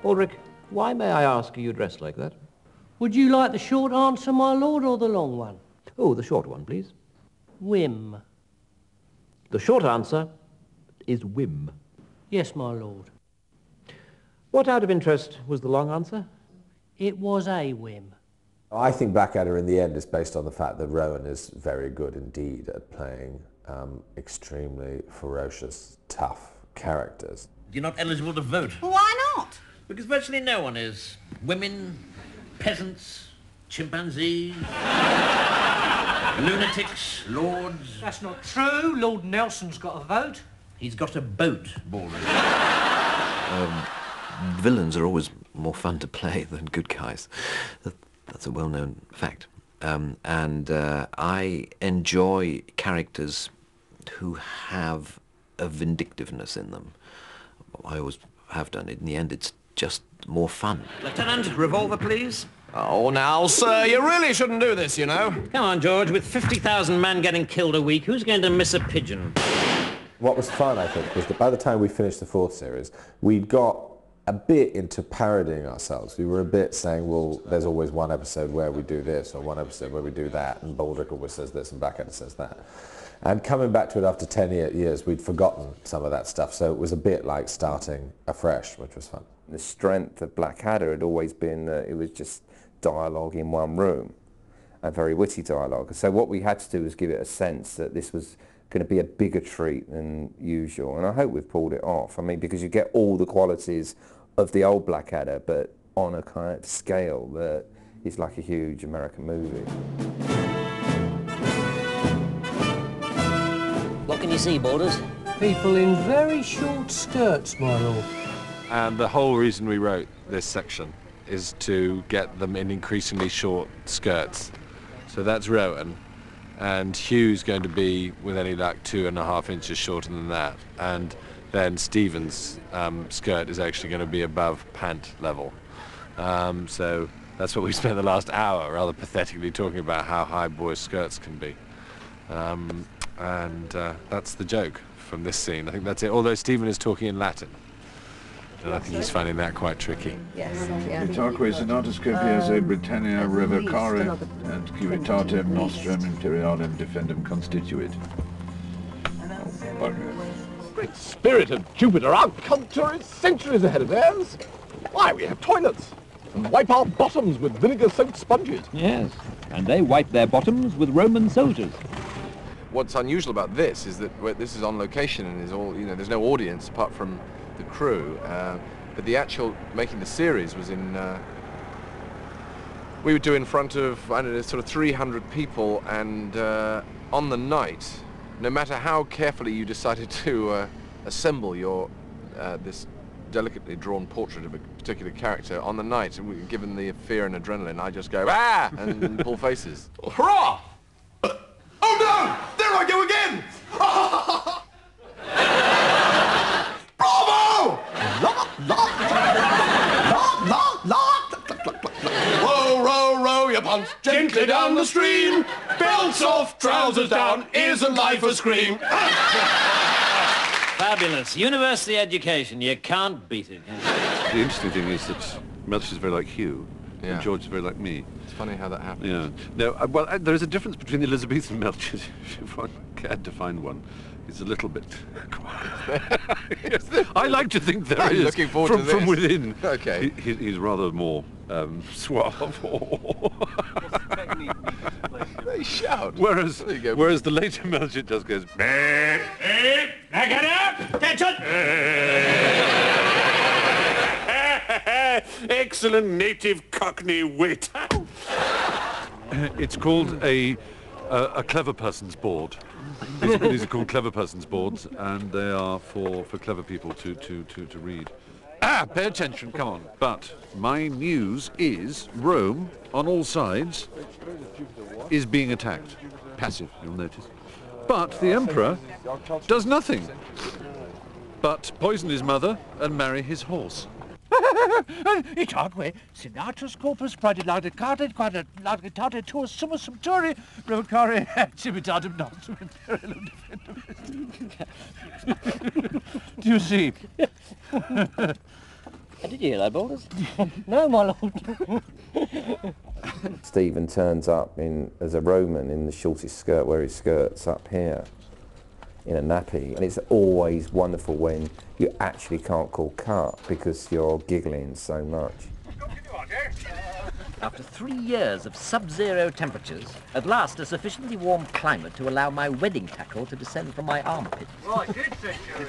Ulrich, why, may I ask, are you dressed like that? Would you like the short answer, my lord, or the long one? Oh, the short one, please. Whim. The short answer is whim. Yes, my lord. What, out of interest, was the long answer? It was a whim. I think Blackadder in the end is based on the fact that Rowan is very good indeed at playing extremely ferocious, tough characters. You're not eligible to vote. Why not? Because virtually no one is. Women, peasants, chimpanzees, lunatics, lords. That's not true. Lord Nelson's got a vote. He's got a boat, Baldwin. Villains are always more fun to play than good guys. That's a well-known fact. I enjoy characters who have a vindictiveness in them. I always have done it. In the end, it's just more fun. Lieutenant, revolver, please. Oh, now, sir, you really shouldn't do this, you know. Come on, George. With 50,000 men getting killed a week, who's going to miss a pigeon? What was fun, I think, was that by the time we finished the fourth series, we'd got a bit into parodying ourselves. We were a bit saying, well, there's always one episode where we do this or one episode where we do that, and Baldrick always says this and Blackadder says that. And coming back to it after 10 years, we'd forgotten some of that stuff, so it was a bit like starting afresh, which was fun. The strength of Blackadder had always been that it was just dialogue in one room, and very witty dialogue. So what we had to do was give it a sense that this was going to be a bigger treat than usual, and I hope we've pulled it off. I mean, because you get all the qualities of the old Blackadder, but on a kind of scale that is like a huge American movie. What can you see, Borders? People in very short skirts, my lord. And the whole reason we wrote this section is to get them in increasingly short skirts. So that's Rowan. And Hugh's going to be, with any luck, 2.5 inches shorter than that. And then Stephen's skirt is actually going to be above pant level. So that's what we spent the last hour rather pathetically talking about, how high boys' skirts can be. That's the joke from this scene. I think that's it, although Stephen is talking in Latin. And I think he's finding that quite tricky. Yes, yeah. Itaque senatus capiae Britannia revocare et civitatem nostrum imperialem defendum constituit. Great spirit of Jupiter, our culture is centuries ahead of theirs. Why, we have toilets and wipe our bottoms with vinegar-soaked sponges. Yes, and they wipe their bottoms with Roman soldiers. What's unusual about this is that this is on location and is all, you know, there's no audience apart from the crew, but the actual making the series was in, we would do in front of, I don't know, sort of 300 people, and on the night, no matter how carefully you decided to assemble your, this delicately drawn portrait of a particular character, on the night, given the fear and adrenaline, I just go, ah, and pull faces. Hurrah! Oh no! There I go again! Bravo! Row, row, row your punch gently down the stream. Belts off, trousers down, isn't life a scream? Fabulous. University education. You can't beat it. The interesting thing is that Melch is very like Hugh, and George is very like me. It's funny how that happens. Yeah. No, well, there is a difference between the Elizabethan Melch, if one cared to find one. He's a little bit quiet. I like to think there is. Looking forward to this. From within. Okay. He's rather more suave. They shout. Whereas the later Melch just goes. Excellent native Cockney wit. It's called a clever person's board. These are called clever person's boards, and they are for clever people to read. Pay attention, come on. But my news is Rome, on all sides, is being attacked. Passive, you'll notice. But the Emperor does nothing but poison his mother and marry his horse. Itaque senatus corpus praedilaudicated quad laudicated tuus summus sumpturi revocare civitatem nostrum imperialem defendum. Do you see? Did you hear that, Boulders? No, my lord. Stephen turns up as a Roman in the shortest skirt where his skirt's up here in a nappy, and it's always wonderful when you actually can't call cut because you're giggling so much. After 3 years of sub-zero temperatures, at last a sufficiently warm climate to allow my wedding tackle to descend from my armpit. Right, good century.